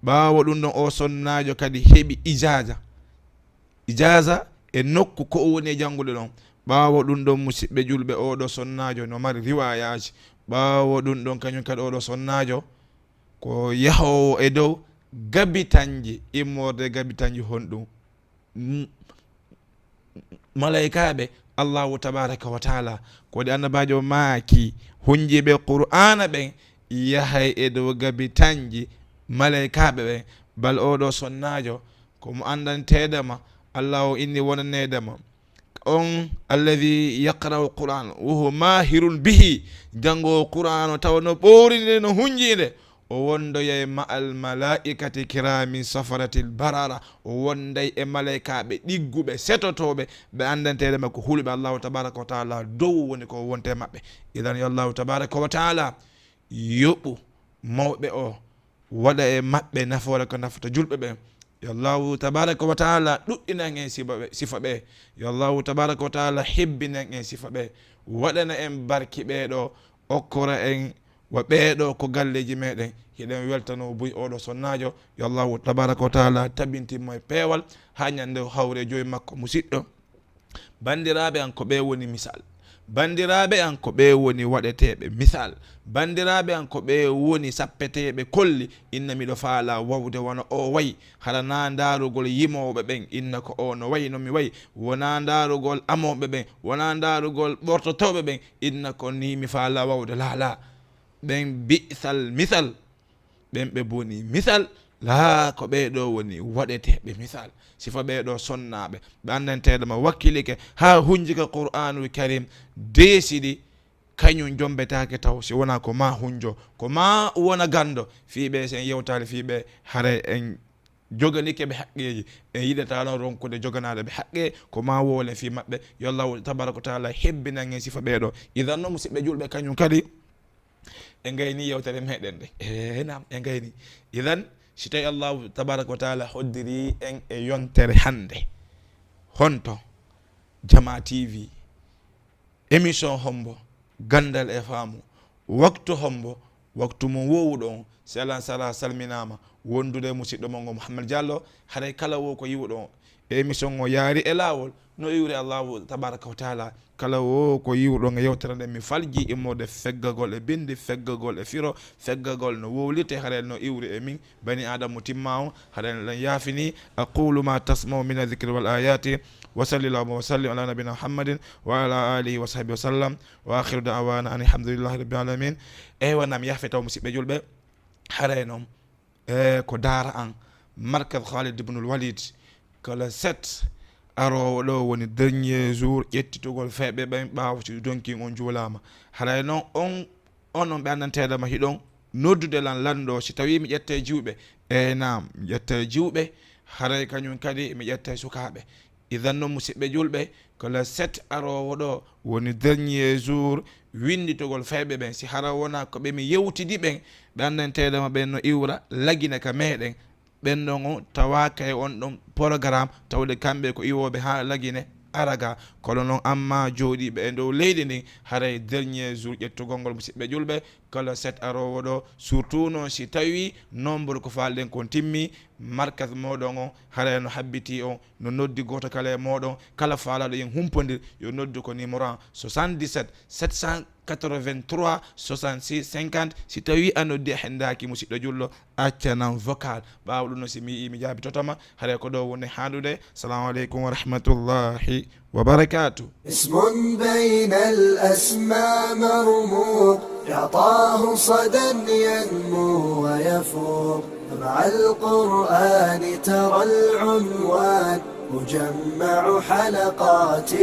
ɓawo ɗum ɗon o sonnajo kadi heeɓi ijaza e nokku ko o woni e janngude ɗon ɓawo ɗum ɗon musidɓe julɓe oɗo sonnajo no mari riwayaji ɓawo ɗum ɗon kañum kadi oɗo sonnajo ko yahowo e dow gabitanji immorde gabitanji honɗum malaikaɓe allahu tabaraka wa taala kodi annabajo maaki hunjiɓe qur'ana ɓen yahay e dow gabitanji malaikaɓe ɓen bal oɗo sonnajo komo andanteɗama allah o inni wonanedema on alladhi yaqra'u qur'an wa huwa mahirun bihi jango qur'an o tawa no ɓorinde no hunjinde o wondoya ma al malaikati kiramin safaratil barara o wonday e malaikaɓe ɗigguɓe setotoɓe ɓe andanteɗema ko hulɓe allahu tabaraka wa taala dow woni ko wonte mabɓe idan yo allahu tabaraka wa taala yoɓu mawɓe o waɗa e mabɓe nafoore ko nafata julɓe ɓe yo allahu tabaraka wa taala ɗuɗɗinan en sifa ɓe yo allahu tabaraka wa taala hebbinan en sifa ɓe waɗana en barki ɓeɗo okkora en wa ɓeɗo ko galleji meɗen hiɗen weltano buy oɗo sonnajo yo allahu tabaraka wa taala tabintinmo e peewal ha ñande hawre joyi makko musidɗo bandiraɓe an ko ɓe woni misal bandiraɓe an ko ɓe woni waɗeteɓe misal bandiraɓe an ko ɓe woni sappeteɓe kolli inna miɗo faala wawde wona o wayi hara na darugol yimoɓe ɓen inna ko o no wayi nomi wayi wona darugol amoɓe ɓen wona darugol ɓortotoɓe ɓen inna ko ni mi faala wawde laala ɓen bisal misal ɓen ɓe boni misal laa ko ɓeɗo woni waɗeteɓe misal sifa ɓeɗo sonnaɓe ɓe andanteɗoma wakkilike ha hunjika qur'anul karim deesiɗi kañum jombetake taw si wona ko ma hunjo ko ma wona gando fiiɓe sen yewtali fiiɓe hare en joganike ɓe haqqeji en yiɗata non ronkude joganade ɓe haqqe ko ma wolen fi mabɓe yo Allah tabaraka wa taala hebbinan en sifa ɓeɗo idan noon musidɓe julɓe kañum kadi e gayni yewtere meɗen ɗe nam e gayni idan si tawi allahu tabaraka wa taala hoddiri en e yontere hande honto Jama TV émission hombo gandal e faamu waktu hombo waktu mo wowuɗo on salan sala salminama wondude musidɗo mon ngo Mouhammad Diallo haray kala wo ko yiwuɗo on émission o yaari e lawol no iwri allahu tabaraka wa taala kala wo ko yiwɗo ngo yewtere nde mi falji immode feggagol e bindi feggagol e firo feggagol no wowlite haɗen no iwri e min bani adamu timma on haɗen ɗen yaafini aqulu ma tasmau min adhicri wal ayati wa sallallahu wa sallim ala nabina Muhammadin wa ala alihi wa sahbihi wa sallam wa akhiru da'wana an alhamdulillahi rabbil alamin wonam yaafe taw musidɓe julɓe haray noon ko daara an markaz Khalid ibnul Walid kala 7 arowo ɗo woni dernier jour ƴettitugol feɓe ɓen ɓaawo si donki on juulama haray noon on ɓe anndanteɗama hiɗon noddude lan lanɗo si tawi mi ƴette jiwɓe nam mi ƴette jiwɓe haray kañum kadi mi ƴette sukaɓe idan noon musidɓe julɓe kala 7 arowo ɗo woni dernier jour winditogol fewɓe ɓen si hara wona ko ɓe mi yewtidi ɓen ɓe anndanteɗama ɓen no iwra lagina ka meɗen ɓen ɗon o tawaka e on ɗon programme tawde kamɓe ko iwoɓe ha lagine araga kono noon amma jooɗiɓe e dow leydi ndin haray dernier jour ƴettugol ngol musidɓe julɓe kala 7 arowo ɗo surtout noon si tawi nombre ko falɗen kon timmi markaz moɗon o haray no habbiti on no noddi goto kala e moɗon kala faalaɗo yen humpodir yo noddu ko numéro 77 783 66 50 si tawi a noddi a hendaki musidɗo julɗo accanan vocal ɓawa ɗum no si mi mi jaabitotoma haray ko ɗo woni handude assalamu aleykum wa rahmatullahi wa barakatuh اسم بين الأسماء مرموق يعطاه صدى ينمو ويفوق مع القرآن ترى العنوان مجمع حلقات